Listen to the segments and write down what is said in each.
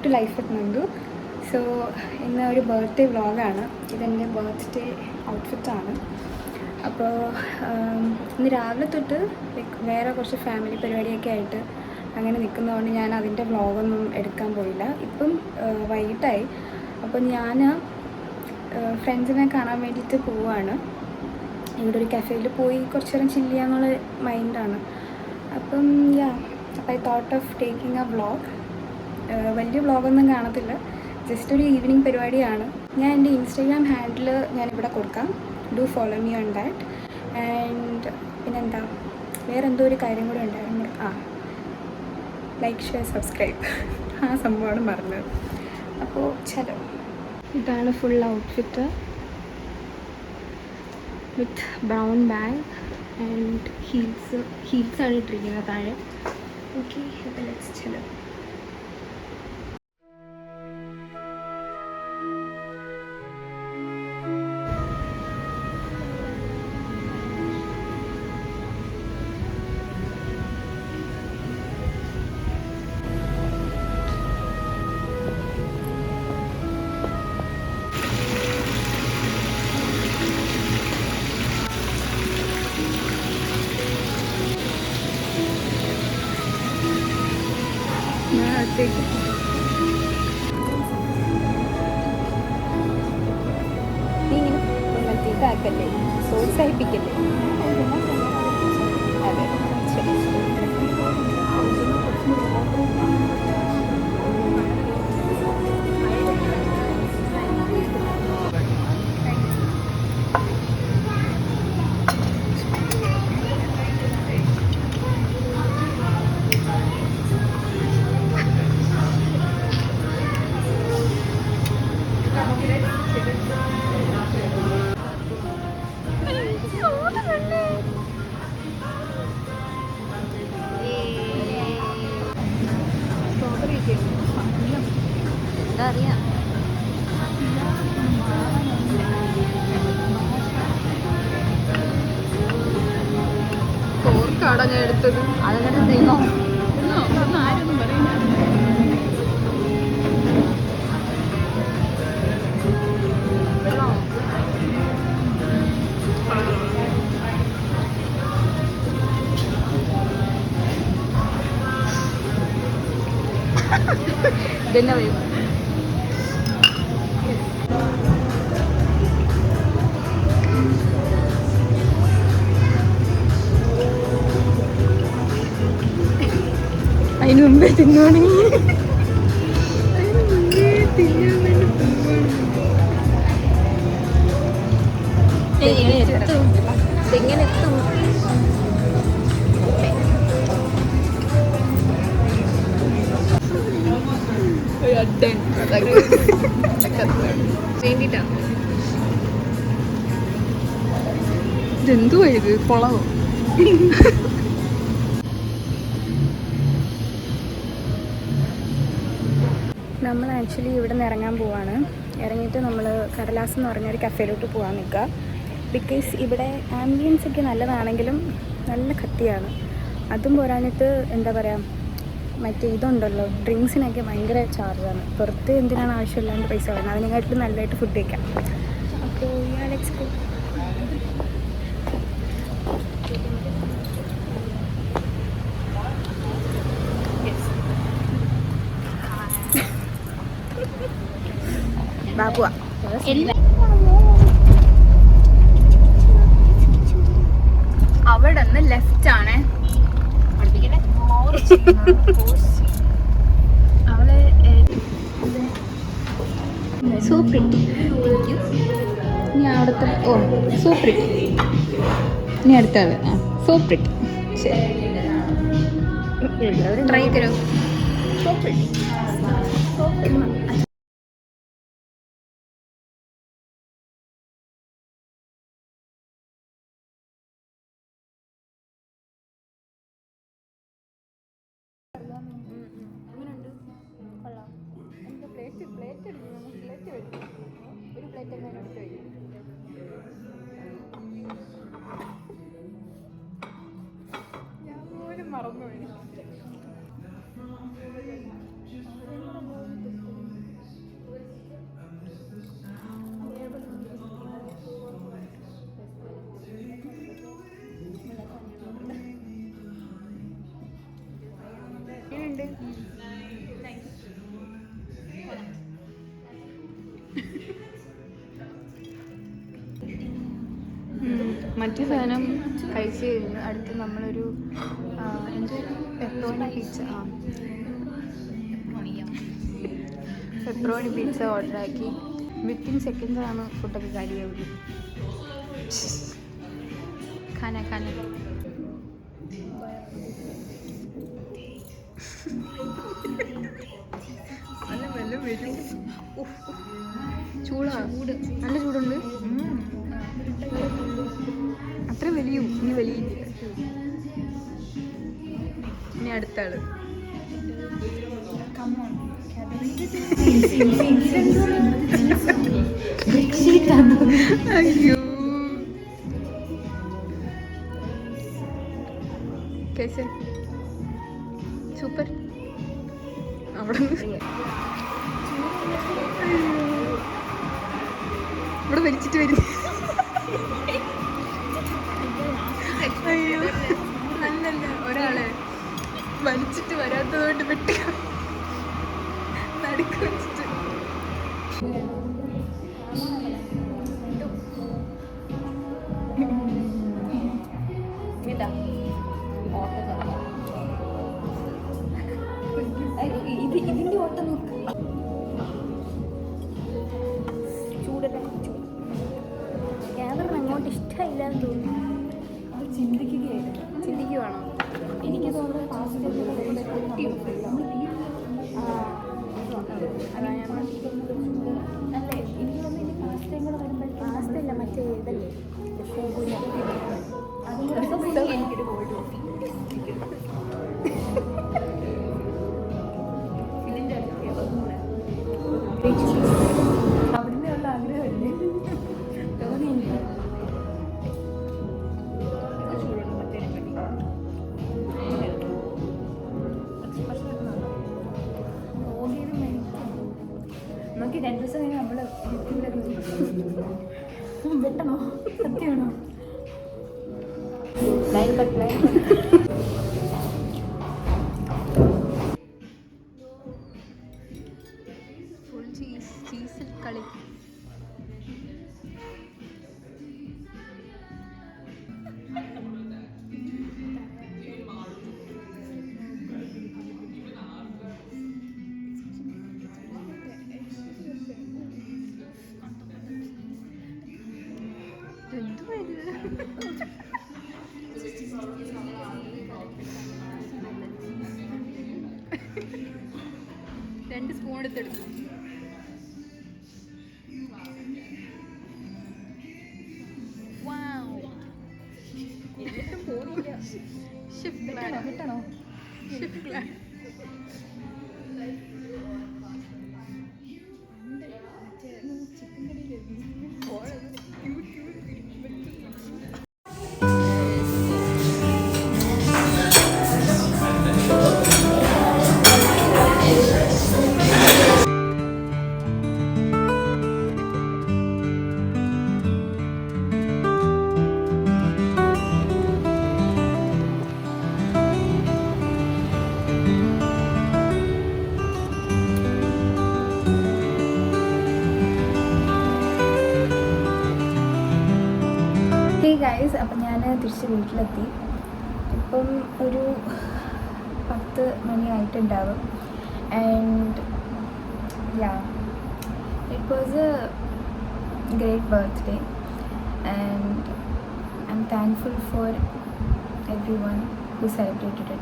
To life with Nandu. So ഇന്ന് ഒരു birthday വ്ളോഗാണ്. ഇതെൻ്റെ ബർത്ത്ഡേ ഔട്ട്ഫിറ്റാണ്. അപ്പോൾ ഇന്ന് രാവിലെ തൊട്ട് വേറെ കുറച്ച് ഫാമിലി പരിപാടിയൊക്കെ ആയിട്ട് അങ്ങനെ നിൽക്കുന്നതുകൊണ്ട് ഞാൻ അതിൻ്റെ വ്ളോഗൊന്നും എടുക്കാൻ പോയില്ല. ഇപ്പം വൈകിട്ടായി. അപ്പം ഞാൻ ഫ്രണ്ട്സിനെ കാണാൻ വേണ്ടിയിട്ട് പോവുകയാണ്. ഇവിടെ ഒരു കഫേയിൽ പോയി കുറച്ച് നേരം ചില്ല് ചെയ്യാന്നുള്ള മൈൻഡാണ്. അപ്പം I thought of taking A vlog. വലിയ വ്ളോഗൊന്നും കാണത്തില്ല, ജസ്റ്റ് ഒരു ഈവനിങ് പരിപാടിയാണ്. ഞാൻ എൻ്റെ ഇൻസ്റ്റാഗ്രാം ഹാൻഡിൽ ഞാനിവിടെ കൊടുക്കാം. Do follow me on that. And പിന്നെന്താ, വേറെന്തോ ഒരു കാര്യം കൂടെ ഉണ്ടായിരുന്നു. ലൈക്ക്, ഷെയർ, സബ്സ്ക്രൈബ് ആ സംഭവമാണ് മറന്നത്. അപ്പോൾ ചലോ, ഇതാണ് full outfit with brown bag and ഹീൽസാണ് ഇട്ടിരിക്കുന്നത് താഴെ. ഓക്കെ, അപ്പോൾ ലെറ്റ്സ് ചലോ. നീ ഇങ്ങനെ ഇതാക്കല്ലേ, പ്രോത്സാഹിപ്പിക്കല്ലേ. അതെ, ശരി. എന്താ അറിയാം, കോർക്കാടാ ഞാൻ എടുത്തത്. അതങ്ങനെ തിന്നോ ആരൊന്നും പറയില്ല. ഇതന്നെ വരും. അതിന് മുമ്പേ തിന്നുവാണെങ്കിൽ എങ്ങനെ എത്തും. ഇതെന്തുവാ ഇത്, കുളവോ? നമ്മൾ ആക്ച്വലി ഇവിടെ നിന്ന് ഇറങ്ങാൻ പോവാണ്. ഇറങ്ങിയിട്ട് നമ്മൾ കടലാസ് എന്ന് പറഞ്ഞൊരു കഫേയിലോട്ട് പോകാൻ നിൽക്കുക. ബിക്കോസ് ഇവിടെ ആംബിയൻസ് ഒക്കെ നല്ലതാണെങ്കിലും നല്ല കത്തിയാണ്. അതും പോരാഞ്ഞിട്ട് എന്താ പറയുക, മറ്റേ ഇതുണ്ടല്ലോ, ഡ്രിങ്ക്സിനൊക്കെ ഭയങ്കര ചാർജാണ്. പുറത്ത് എന്തിനാണ് ആവശ്യമില്ലാണ്ട് പൈസ വേണം, അതിനെക്കാട്ടിലും നല്ലതായിട്ട് ഫുഡ് കഴിക്കാം. അപ്പോൾ ലെറ്റ്സ് ഗോ. ബാബുവാ അവിടെ നിന്ന് ലെഫ്റ്റ് ആണേ. അവള് സോ പ്രിറ്റി. ഇനി അവിടുത്തെ സോ പ്രിറ്റി. ഇനി അടുത്ത ആള് സോ പ്രിറ്റി. ശരി, ട്രൈ കരോ. So pretty. പ്ലേറ്റ് ഒരു പ്ലേറ്റ് എങ്ങനെ എടുത്ത് വയ്ക്കും. ഞാൻ പോലും മറന്നുപോയി. മറ്റു സാധനം കഴിച്ച് കഴിഞ്ഞു. അടുത്ത് നമ്മളൊരു പെപ്പറോണി പിസ്സ ഓർഡറാക്കി. വിത്തിൻ സെക്കൻഡ്സാണ് ഫുഡൊക്കെ കാര്യമാവുന്നത്. ഖാന ചൂട് നല്ല ചൂടുണ്ട്. അത്ര വലിയും ഇനി വലിയില്ല. ഇനി അടുത്ത ആള്. അയ്യോ കേസെ സൂപ്പർ. അവിടെ ഇവിടെ വലിച്ചിട്ട് വരും. അയ്യോ നല്ലല്ല, ഒരാളെ വലിച്ചിട്ട് വരാത്തതുകൊണ്ട് പെട്ടുക നടുക്ക് വെച്ചിട്ട്. ഇതിന്റെ ഓട്ടം നോക്ക്. ക്യാമറ അങ്ങോട്ട് ഇഷ്ടമില്ലാന്ന് തോന്നുന്നു. അത് ചിന്തിക്കുവാണോ? എനിക്ക് തോന്നുന്നത് പാസ്റ്റല്ല, മറ്റേ ഇതല്ലേ എനിക്കൊരു ഗോൾഡ് അവിടുന്ന് ഉള്ള ആഗ്രഹമല്ലേ തോന്നിയില്ല. നോക്കി 2 ദിവസം കഴിഞ്ഞ് നമ്മള് വെട്ടണോ? സത്യമാണോ? ലൈൻ കട്ട് ഫുൾ ചീസിൽ കളി. രണ്ട് സ്പൂൺ എടുത്തെടുത്തു. കിട്ടണോ? ഗൈസ്, അപ്പം ഞാൻ തിരിച്ച് വീട്ടിലെത്തി. ഇപ്പം ഒരു 10 മണിയായിട്ടുണ്ടാവും. And yeah, it was a great birthday and I am thankful for everyone who celebrated it.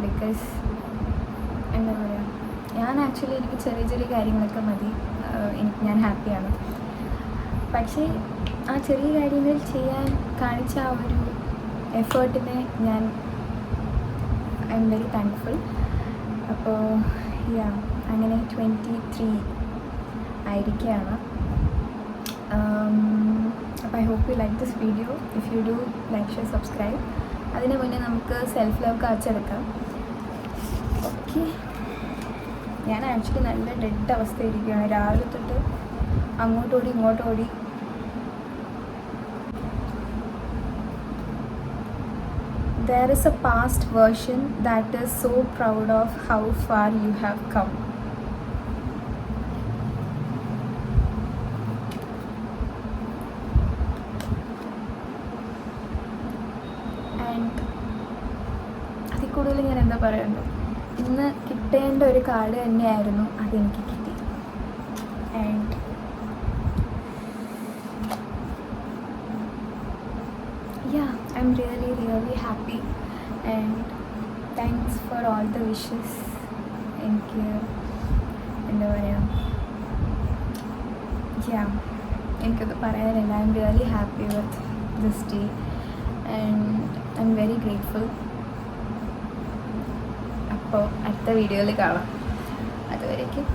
Because എന്താ പറയുക, ഞാൻ ആക്ച്വലി എനിക്ക് ചെറിയ ചെറിയ കാര്യങ്ങളൊക്കെ മതി, ഞാൻ ഹാപ്പിയാണ്. പക്ഷേ ആ ചെറിയ കാര്യങ്ങൾ ചെയ്യാൻ കാണിച്ച ആ ഒരു എഫേർട്ടിനെ ഐ എം വെരി താങ്ക്ഫുൾ. അപ്പോൾ യാ, അങ്ങനെ 23 ആയിരിക്കുകയാണ്. അപ്പോൾ I hope you like this video. If you do, like, share, subscribe. അതിന് മുന്നേ നമുക്ക് സെൽഫ് ലവ് കാഴ്ചയെടുക്കാം. ഓക്കെ, ഞാൻ ആക്ച്വലി നല്ല ഡെഡ് അവസ്ഥയിരിക്കുകയാണ്. രാവിലെ തൊട്ട് അങ്ങോട്ടോടി ഇങ്ങോട്ടോടി. There is a past version that is so proud of how far you have come. കൂടുതൽ ഞാൻ എന്താ പറയുന്നത്, ഇന്ന് കിട്ടേണ്ട ഒരു കാർഡ് തന്നെയായിരുന്നു, അതെനിക്ക് കിട്ടി. And yeah, I'm really happy and thanks for all the wishes. എനിക്ക് എന്താ പറയുക, എനിക്കത് പറയാനില്ല. I am really happy with this day and I am very grateful. അപ്പോൾ അടുത്ത വീഡിയോയിൽ കാണാം. അതുവരേക്കും